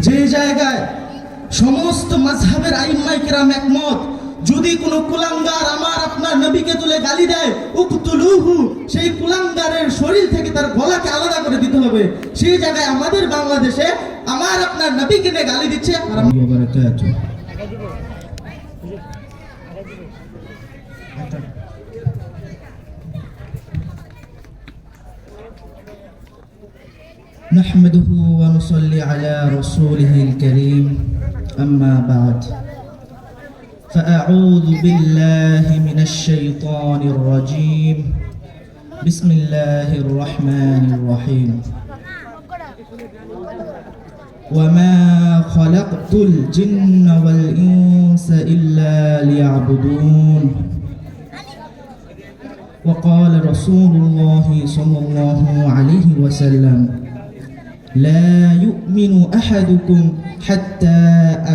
যে জায়গায় সমস্ত মাযহাবের আইম্মায়ে কিরাম একমত, যদি কোনো কুলাঙ্গার আমার আপনার নবীকে তুলে গালি দেয়, উকতুলুহু, সেই কুলাঙ্গারের শরীর থেকে তার গলাকে আলাদা করে দিতে হবে। সেই জায়গায় আমাদের বাংলাদেশে আমার আপনার নবীকে নিয়ে গালি দিচ্ছে। نحمده ونصلي على رسوله الكريم أما بعد فأعوذ بالله من الشيطان الرجيم بسم الله الرحمن الرحيم وما خلقت الجن والإنس إلا ليعبدون وقال رسول الله صلى الله عليه وسلم لا يؤمن أحدكم حتى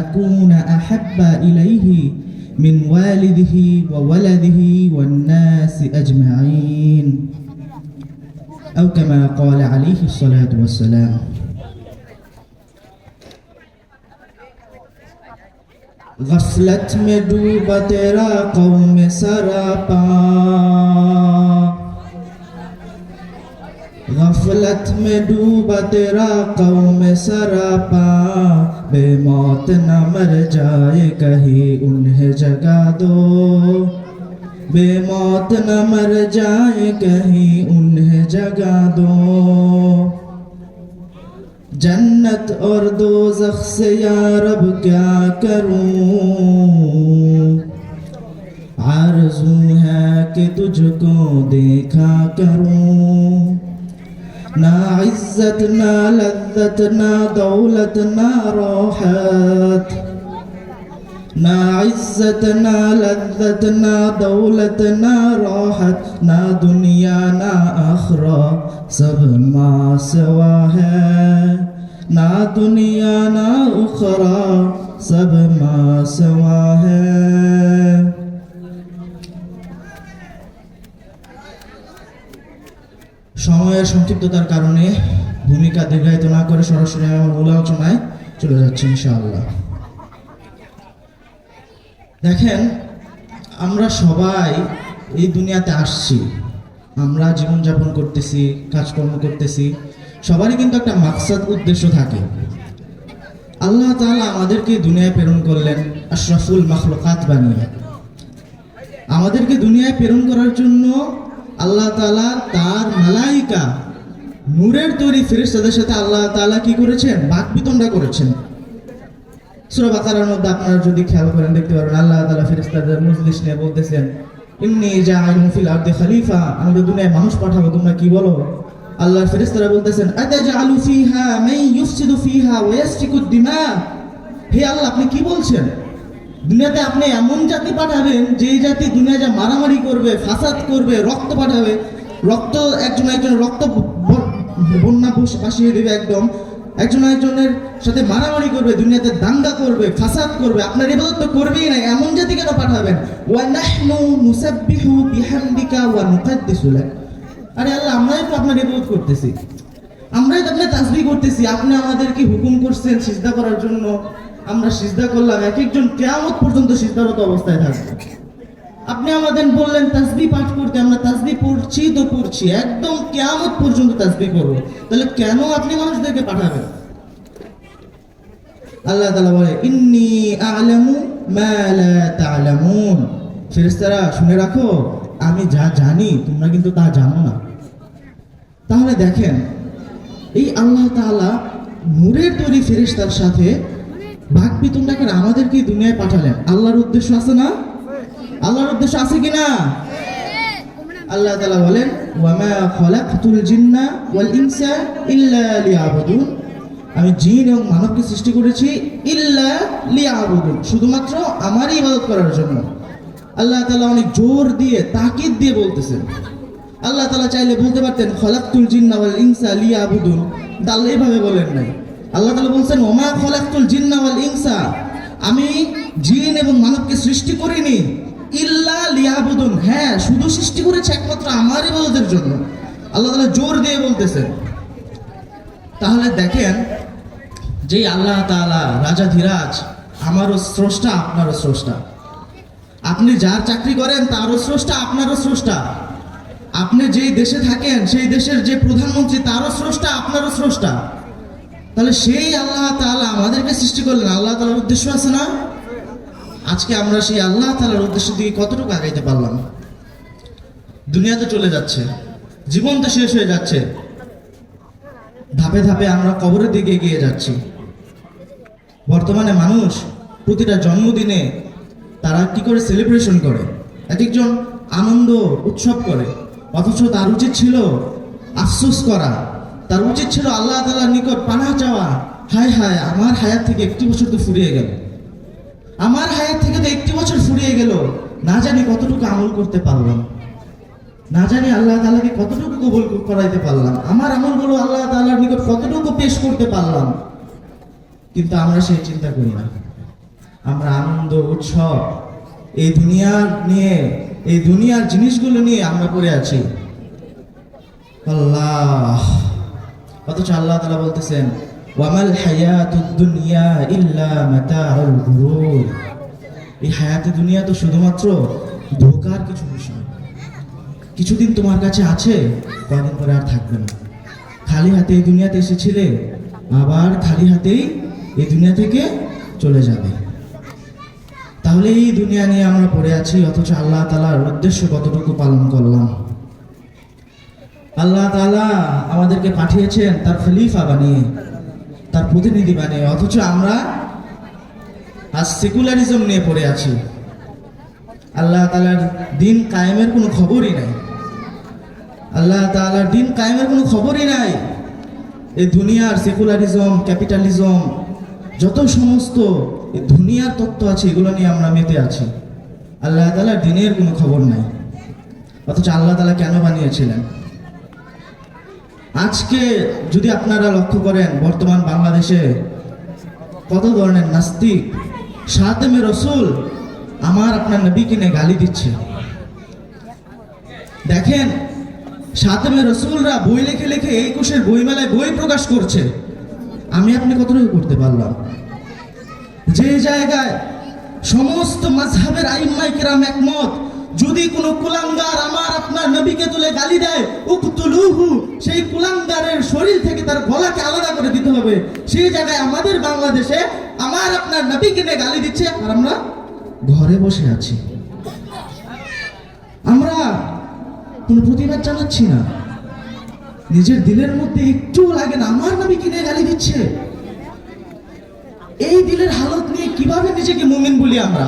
أكون أحب إليه من والده وولده والناس أجمعين أو كما قال عليه الصلاة والسلام. غفلت में डूबा तेरा कौम सरापा, गफलत में डूबा तेरा कौम सरापा, बेमौत न मर जाए कहीं उन्हें जगा दो, बेमौत न मर जाए कहीं उन्हें जगा दो। जन्नत और दोज़ख से या रब क्या करूं, आरज़ू है कि तुझको देखा करूं। ना इज्जत ना लज्जत ना दौलत ना राहत, ना इज्जत ना लज्जत ना दौलत ना राहत, ना दुनिया ना आखिरा सब माँ सिवा है, ना दुनिया ना उखरा सब माँ सिवा है। সময়ের সংক্ষিপ্ততার কারণে ভূমিকা দীর্ঘায়িত না করে সরাসরি আমার মূল আলোচনায় চলে যাচ্ছি ইনশাআল্লাহ। দেখেন, আমরা সবাই এই দুনিয়াতে আসছি, আমরা জীবনযাপন করতেছি, কাজকর্ম করতেছি, সবারই কিন্তু একটা মাকসাদ উদ্দেশ্য থাকে। আল্লাহ তাআলা আমাদেরকে দুনিয়ায় প্রেরণ করলেন আশরাফুল মাখলুকাত বানিয়ে। আমাদেরকে দুনিয়ায় প্রেরণ করার জন্য আল্লাহ তাআলা তার মালাইকা নূরের তৈরি ফেরেশতাদের সাথে আল্লাহ তাআলা কি করেছেন? বাকবিতণ্ডা করেছেন। সূরা বাকারার মধ্যে আপনারা যদি খেয়াল করেন দেখতে পারবেন আল্লাহ তাআলা ফেরেশতাদের মজলিস নিয়ে বলতেছেন, ইন্নী জাআইলুন ফিল আরদি খলিফা, আমি তো দুনিয়ায় মানুষ পাঠাবো, তোমরা কি বলো? আল্লাহর ফেরেশতারা বলতেছেন, আতাজআলু ফিহা মান ইউফসিদু ফিহা ওয়া ইয়াসফিকুদ দিমা, হে আল্লাহ আপনি কি বলছেন? দুনিয়াতে আপনি এমন জাতি পাঠাবেন যে জাতি দুনিয়া যা মারামারি করবে, ফাসাদ করবে, রক্ত পাঠাবে, রক্ত একজন রক্ত বন্যা ভাসিয়ে দেবে, একদম একজন একজনের সাথে মারামারি করবে, দুনিয়াতে দাঙ্গা করবে, ফাসাদ করবে, আপনার ইবাদত তো করবেই না, এমন জাতি কেন পাঠাবেন? ওয়া নাহনু নুসাব্বিহু বিহামদিকা ওয়া নুকাদ্দিসু লাক, আরে আল্লাহ আমরাই তো আপনার ইবাদত করতেছি, আমরাই তো আপনার তাসবিহ করতেছি, আপনি আমাদেরকে হুকুম করছেন সিজদা করার জন্য, আমরা সিজদা করলাম, এক একজন কিয়ামত পর্যন্ত সিজদারত অবস্থায় থাকবে। আপনি আমাদের বললেন তাসবিহ পাঠ করতে, আমরা তাসবিহ পড়ছি তো পড়ছি, একদম কিয়ামত পর্যন্ত তাসবিহ করব, তাহলে কেন আপনি মানুষদেরকে পাঠাবেন? আল্লাহ তাআলা বলে, ইন্নী আ'লামু মা লা তা'লামুন, ফেরেশতারা শুনে রাখো, আমি যা জানি তোমরা কিন্তু তা জানো না। তাহলে দেখেন, এই আল্লাহ তাআলা নূরের তৈরি ফেরেশতার সাথে বাকবিতণ্ডা করে আমাদেরকে দুনিয়ায় পাঠালেন। আল্লাহর উদ্দেশ্য আছে না? আল্লাহর উদ্দেশ্য আছে কিনা? আল্লাহ তাআলা বলেন, ওয়া মা খালাকতুল জিন্না ওয়াল ইনসা ইল্লা লিয়াবুদুন, আমি জিন এবং মানবকে সৃষ্টি করেছি ইল্লা লিয়াবুদুন, শুধুমাত্র আমারই ইবাদত করার জন্য। আল্লাহ তাআলা অনেক জোর দিয়ে তাকিদ দিয়ে বলতেছেন। আল্লাহ তাআলা চাইলে বলতে পারতেন খালাকতুল জিন্না ওয়াল ইনসা লিয়াবুদুন, আল্লাহ এইভাবে বলেন নাই। আল্লাহ তাআলা বলছেন, ওয়া মা খালাকতুল জিন্না ওয়াল ইনসা, আমি জিন এবং মানবকে সৃষ্টি করিনি ইল্লা লিয়াবুদুন, হ্যাঁ শুধু সৃষ্টি করেছে একমাত্র আমার ইবাদতের জন্য। আল্লাহ তাআলা জোর দিয়ে বলতেছেন। তাহলে দেখেন, যেই আল্লাহ তাআলা রাজাধিরাজ, আমারও স্রষ্টা আপনারও স্রষ্টা। আপনি যার চাকরি করেন তারও স্রষ্টা আপনারও স্রষ্টা। আপনি যেই দেশে থাকেন সেই দেশের যে প্রধানমন্ত্রী তারও স্রষ্টা আপনারও স্রষ্টা। তাহলে সেই আল্লাহ তাআলা আমাদেরকে সৃষ্টি করলেন, আল্লাহ তাআলার উদ্দেশ্য আছে না? আজকে আমরা সেই আল্লাহ তাআলার উদ্দেশ্য দিকে কতটুকু আগাইতে পারলাম? দুনিয়া তো চলে যাচ্ছে, জীবন তো শেষ হয়ে যাচ্ছে, ধাপে ধাপে আমরা কবরের দিকে এগিয়ে যাচ্ছি। বর্তমানে মানুষ প্রতিটা জন্মদিনে তারা কি করে সেলিব্রেশন করে, এক একজন আনন্দ উৎসব করে, অথচ তার উচিত ছিল আফসোস করা, তার উচিত ছিল আল্লাহ তাআলার নিকট পানাহ চাওয়া। হায় হায়, আমার হায়াত থেকে একটি বছর তো ফুরিয়ে গেল, আমার হায়াত থেকে তো একটি বছর ফুরিয়ে গেল, না জানি কতটুকু আমল করতে পারলাম, না জানি আল্লাহ তাআলাকে কতটুকু কবুল করাইতে পারলাম, আমার আমলগুলো আল্লাহ তাআলার নিকট কতটুকু পেশ করতে পারলাম। কিন্তু আমরা সেই চিন্তা করি না। আমরা আনন্দ উৎসব এই দুনিয়ার নিয়ে, এই দুনিয়ার জিনিসগুলো নিয়ে আমরা পড়ে আছি। আল্লাহ, অথচ আল্লাহ তাআলা বলতেছেন ওয়ামাল হায়াতুদ দুনিয়া ইল্লা মাতাউল গুরুর। এই হায়াতে দুনিয়া তো শুধুমাত্র ধোঁকার কিছু বিষয়। কিছুদিন তোমার কাছে আছে, কয়েকদিন পরে আর থাকবে না। খালি হাতে এই দুনিয়াতে এসেছিলে, আবার খালি হাতেই এই দুনিয়া থেকে চলে যাবে। তাহলে এই দুনিয়া নিয়ে আমরা পড়ে আছি, অথচ আল্লাহ তাআলার উদ্দেশ্য কতটুকু পালন করলাম? আল্লাহ তাআলা আমাদেরকে পাঠিয়েছেন তার খলিফা বানিয়ে, তার প্রতিনিধি বানিয়ে, অথচ আমরা আজ সেকুলারিজম নিয়ে পড়ে আছি। আল্লাহ তাআলার দিন কায়েমের কোনো খবরই নাই, আল্লাহ তাআলার দিন কায়েমের কোনো খবরই নাই। এই দুনিয়ার সেকুলারিজম, ক্যাপিটালিজম, যত সমস্ত দুনিয়ার তত্ত্ব আছে এগুলো নিয়ে আমরা মেতে আছি। আল্লাহ তাআলার দিনের কোনো খবর নাই। অথচ আল্লাহ তাআলা কেন বানিয়েছিলেন? আজকে যদি আপনারা লক্ষ্য করেন, বর্তমান বাংলাদেশে কত ধরনের নাস্তিক শাতেমে রসুল আমার আপনার নবীকে নিয়ে গালি দিচ্ছে। দেখেন, শাতেমে রসুলরা বই লিখে লিখে এই কোষের বইমেলায় বই প্রকাশ করছে। আমি আপনি কতটুকু করতে পারলাম? যে জায়গায় সমস্ত মাযহাবের আইম্মায়ে কেরাম একমত, যদি কোনো কুলাঙ্গার আমার আপনার নবীকে তুলে গালি দেয়, উকতুলুহু, সেই কুলাঙ্গারের শরীর থেকে তার গলাকে আলাদা করে দিতে হবে। সেই জায়গায় আমাদের বাংলাদেশে আমার আপনার নবীকে নিয়ে গালি দিচ্ছে, আর আমরা ঘরে বসে আছি। আমরা কোনো প্রতিবাদ জানাচ্ছি না, নিজের দিলের মধ্যে একটু লাগে না আমার নবীকে নিয়ে গালি দিচ্ছে। এই দিলের হালত নিয়ে কিভাবে নিজেকে মুমিন বলি আমরা?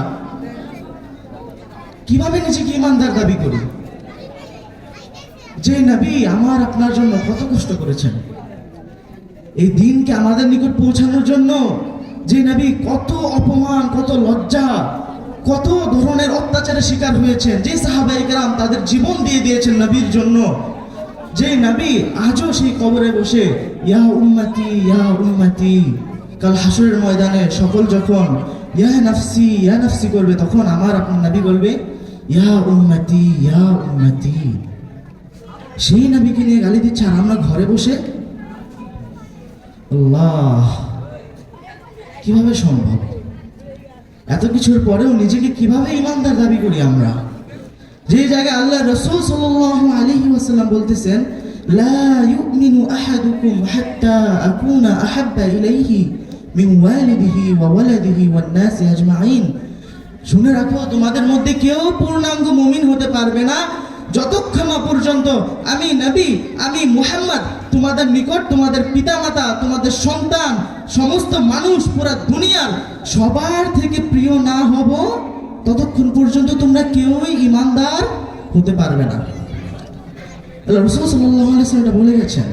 কিভাবে নিজেকে ইমানদার দাবি করি? যে নবী আমার আপনার জন্য কত কষ্ট করেছেন, এই দিনকে আমাদের নিকট পৌঁছানোর জন্য, যে নবী কত অপমান, কত লজ্জা, কত ধরনের অত্যাচারের শিকার হয়েছেন, যে সাহাবায়ে কেরাম তাদের জীবন দিয়ে দিয়েছেন নবীর জন্য, যে নবী আজও সেই কবরে বসে ইয়া উম্মতি ইয়া উম্মতি, কাল হাসরের ময়দানে সকল যখন ইয়া নাফসি করবে, তখন আমার আপনার নবী বলবে ইয়া উম্মতি ইয়া উম্মতি। সেই নবীকে নিয়ে গালি দিচ্ছে, আর আমরা ঘরে বসে। আল্লাহ, কিভাবে সম্ভব? এত কিছুর পরেও নিজেকে কিভাবে ইমানদার দাবি করি আমরা? যে জায়গায় আল্লাহ রাসূল সাল্লাল্লাহু আলাইহি ওয়াসাল্লাম বলতেছেন লা ইউমিনু আহাদুকুম হাত্তা আকুনা আহাব্বা ইলাইহি মিন ওয়ালিদিহি ওয়া ওয়ালাদিহি ওয়ান নাসি আজমাইন। শুনে রাখো, তোমাদের মধ্যে কেউ পূর্ণাঙ্গ মুমিন হতে পারবে না যতক্ষণ না পর্যন্ত আমি নবী, আমি মুহাম্মদ তোমাদের নিকট, তোমাদের পিতামাতা, তোমাদের সন্তান, সমস্ত মানুষ, পুরা দুনিয়ার সবার থেকে প্রিয় না হব, ততক্ষণ পর্যন্ত তোমরা কেউই ইমানদার হতে পারবে না। আল্লাহ রাসূল সাল্লাল্লাহু আলাইহি ওয়াসাল্লাম এটা বলে গেছেন।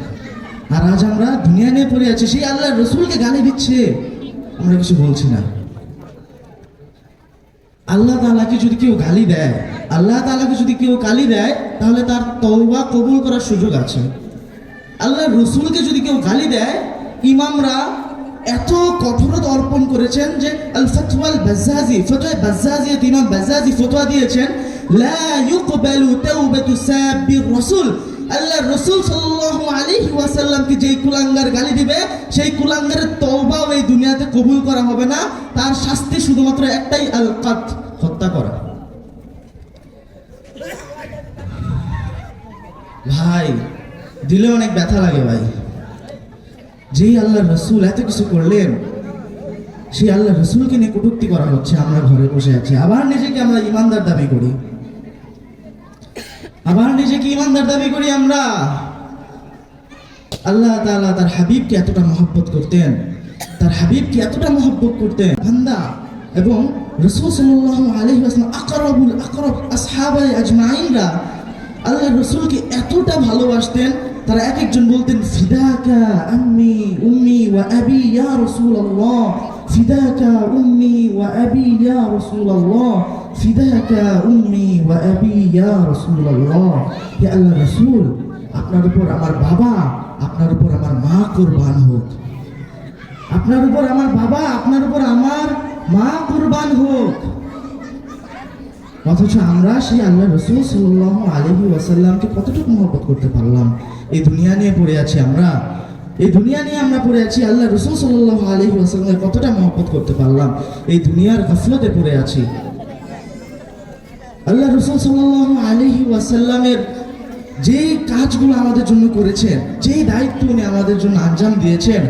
আর আজ আমরা দুনিয়া নিয়ে পড়ে আছি, সেই আল্লাহর রাসূলকে গালি দিচ্ছে, আমরা কিছু বলছি না। আল্লাহ তাআলাকে যদি কেউ গালি দেয়, আল্লাহ তাআলাকে যদি কেউ গালি দেয়, তাহলে তার তওবা কবুল করার সুযোগ আছে। আল্লাহর রাসূলকে যদি কেউ গালি দেয়, ইমামরা এত কঠোরতা অর্পণ করেছেন যে আল ফাতওয়াল বাজ্জাজি, ফতোয়া বাজ্জাজি, ইমাম বাজ্জাজি ফতোয়া দিয়েছেন লা ইউকবালু তাওবাতু সাবির রাসূল, আল্লাহ রাসূল সাল্লাল্লাহু আলাইহি ওয়াসাল্লামকে যেই কুলাঙ্গার গালি দিবে সেই কুলাঙ্গারের তওবাও এই দুনিয়াতে কবুল করা হবে না, তার শাস্তি শুধুমাত্র একটাই, আল কাত, হত্যা করা। ভাই দিলে অনেক ব্যথা লাগে ভাই। যেই আল্লাহ রাসূল এত কিছু করলেন, সেই আল্লাহ রাসূলকে নিয়ে কটূক্তি করা হচ্ছে। আমরা ঘরে বসে আছি, আবার নিজেকে আমরা ইমানদার দাবি করি, আবার নিজেকে ইমানদার দাবি করি আমরা। আল্লাহ তাআলা তার হাবিবকে এতটা মহব্বত করতেন, তার হাবিবকে এতটা মহব্বত করতেন। বান্দা এবং রাসূল সাল্লাল্লাহু আলাইহি ওয়াসাল্লাম আকরাব আসহাবায়ে আজমাইনরা আল্লাহ রাসূলকে এতটা ভালোবাসতেন, তারা এক একজন বলতেন, ফিদাকা আম্মি উম্মি ওয়া আবি ইয়া রাসূলুল্লাহ, ফিদাকা উম্মি ওয়া আবি ইয়া রাসূলুল্লাহ, ফিদাকা উম্মি ওয়া আবি ইয়া রাসূলুল্লাহ। হে আল্লাহর রাসূল, আপনার উপর আমার বাবা, আপনার উপর আমার মা কুরবান হোক। আপনার উপর আমার বাবা, আপনার উপর আমার মা কুরবান হোক। অথচ আমরা সেই আল্লাহ রাসূল সাল্লাল্লাহু আলাইহি ওয়াসাল্লামকে কতটুকু মহব্বত করতে পারলাম? এই দুনিয়া নিয়ে পড়ে আছি আমরা, এই দুনিয়া নিয়ে আমরা পড়ে আছি। আল্লাহ রাসূল সাল্লাল্লাহু আলাইহি ওয়াসাল্লামকে কতটা মহব্বত করতে পারলাম? এই দুনিয়ার গাফলতে পড়ে আছি। আল্লাহ রাসূল সাল্লাল্লাহু আলাইহি ওয়াসাল্লামের যে কাজগুলো আমাদের জন্য করেছেন, যে দায়িত্ব উনি আমাদের জন্য আঞ্জাম দিয়েছেন,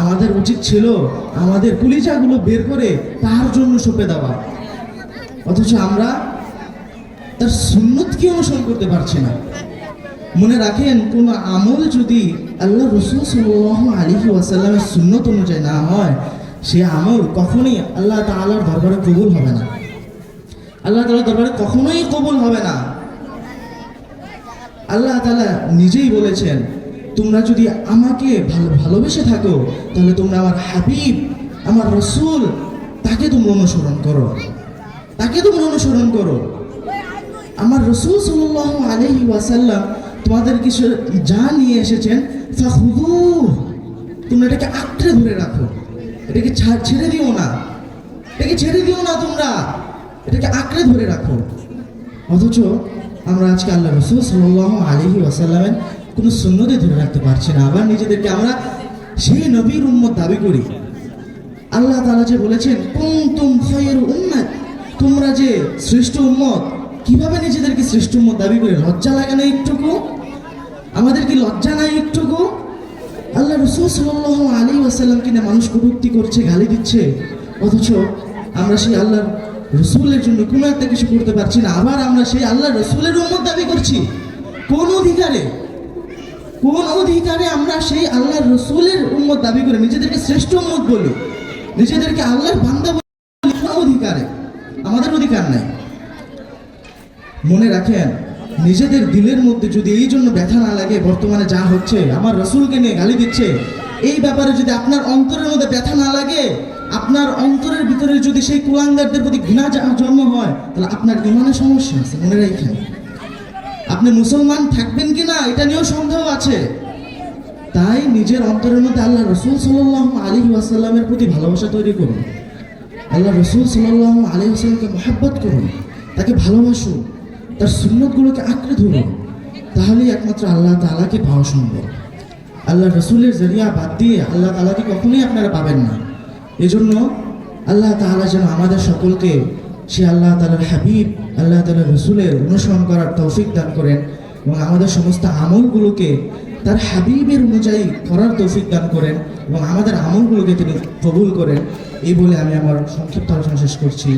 আমাদের উচিত ছিল আমাদের কলিজাগুলো বের করে তার জন্য সঁপে দেওয়া। অথচ আমরা তার সুন্নতকে অনুসরণ করতে পারছি না। মনে রাখেন, কোন আমল যদি আল্লাহ রাসূল সাল্লাল্লাহু আলাইহি ওয়াসাল্লামের সুন্নত অনুযায়ী না হয়, সে আমল কখনোই আল্লাহ তাআলার দরবারে কবুল হবে না। আল্লাহ তাআলার দরবারে কখনোই কবুল হবে না। আল্লাহ তাআলা নিজেই বলেছেন, তোমরা যদি আমাকে ভালোবেসে থাকো, তাহলে তোমরা আমার হাবিব, আমার রাসূল, তাকে তোমরা অনুসরণ করো, তাকে তোমরা অনুসরণ করো। আমার রাসূল সাল্লাল্লাহু আলাইহি ওয়াসাল্লাম তোমাদের কিছু যা নিয়ে এসেছেন, ফাখুযু, তোমরা এটাকে আঁকড়ে ধরে রাখো, এটাকে ছেড়ে দিও না, এটাকে ছেড়ে দিও না, তোমরা এটাকে আঁকড়ে ধরে রাখো। অথচ আমরা আজকে আল্লাহ রাসূল সাল্লাল্লাহু আলাইহি ওয়াসাল্লামের কোনো সুন্নতে ধরে রাখতে পারছি না। আবার নিজেদেরকে আমরা সেই নবীর উম্মত দাবি করি। আল্লাহ তাআলা যে বলেছেন, কুনতুম খায়রু উম্মাত, তোমরা যে শ্রেষ্ঠ উম্মত, কিভাবে নিজেদেরকে শ্রেষ্ঠ উম্মত দাবি করে? লজ্জা লাগে না একটুকু? আমাদের কি লজ্জা নাই একটুকু? আল্লাহ রাসূল সাল্লাল্লাহু আলাইহি ওয়াসাল্লামকে নিয়ে মানুষ কটূক্তি করছে, গালি দিচ্ছে, অথচ আমরা সেই আল্লাহর রাসূলের জন্য কোনো একটা কিছু করতে পারছি না। আবার আমরা সেই আল্লাহর রাসূলের উম্মত দাবি করছি। কোন অধিকারে, কোন অধিকারে আমরা সেই আল্লাহর রাসূলের উম্মত দাবি করে নিজেদেরকে শ্রেষ্ঠ উম্মত বলি, নিজেদেরকে আল্লাহর বান্দা বলি? কোন অধিকারে? আমাদের অধিকার নাই। মনে রাখেন, নিজেদের দিলের মধ্যে যদি এই জন্য ব্যথা না লাগে, বর্তমানে যা হচ্ছে, আমার রাসূলকে নিয়ে গালি দিচ্ছে, এই ব্যাপারে যদি আপনার অন্তরের মধ্যে ব্যথা না লাগে, আপনার অন্তরের ভিতরে যদি সেই কুলাঙ্গারদের প্রতি ঘৃণা জন্ম হয়, তাহলে আপনার ইমানের সমস্যা আছে। মনে রাখেন, আপনি মুসলমান থাকবেন কিনা এটা নিয়েও সন্দেহ আছে। তাই নিজের অন্তরের মধ্যে আল্লাহ রাসূল সাল্লাল্লাহু আলাইহি ওয়াসাল্লামের প্রতি ভালোবাসা তৈরি করুন, আল্লাহ রাসূল সাল্লাল্লাহু আলাইহি ওয়াসাল্লামকে মহব্বত করুন, তাকে ভালোবাসুন, তার সুন্নতগুলোকে আঁকড়ে ধরুন। তাহলেই একমাত্র আল্লাহ তাআলাকে পাওয়া সম্ভব। আল্লাহ রাসূলের জরিয়া বাদ দিয়ে আল্লাহ তাআলাকে কখনোই আপনারা পাবেন না। এজন্য আল্লাহ তাআলা যেন আমাদের সকলকে সে আল্লাহ তাআলার হাবিব, আল্লাহ তাআলার রাসূলের অনুসরণ করার তৌফিক দান করেন এবং আমাদের সমস্ত আমলগুলোকে তার হাবিবের অনুযায়ী করার তৌফিক দান করেন এবং আমাদের আমলগুলোকে তিনি কবুল করেন। এই বলে আমি আমার সংক্ষিপ্ত আলোচনা শেষ করছি।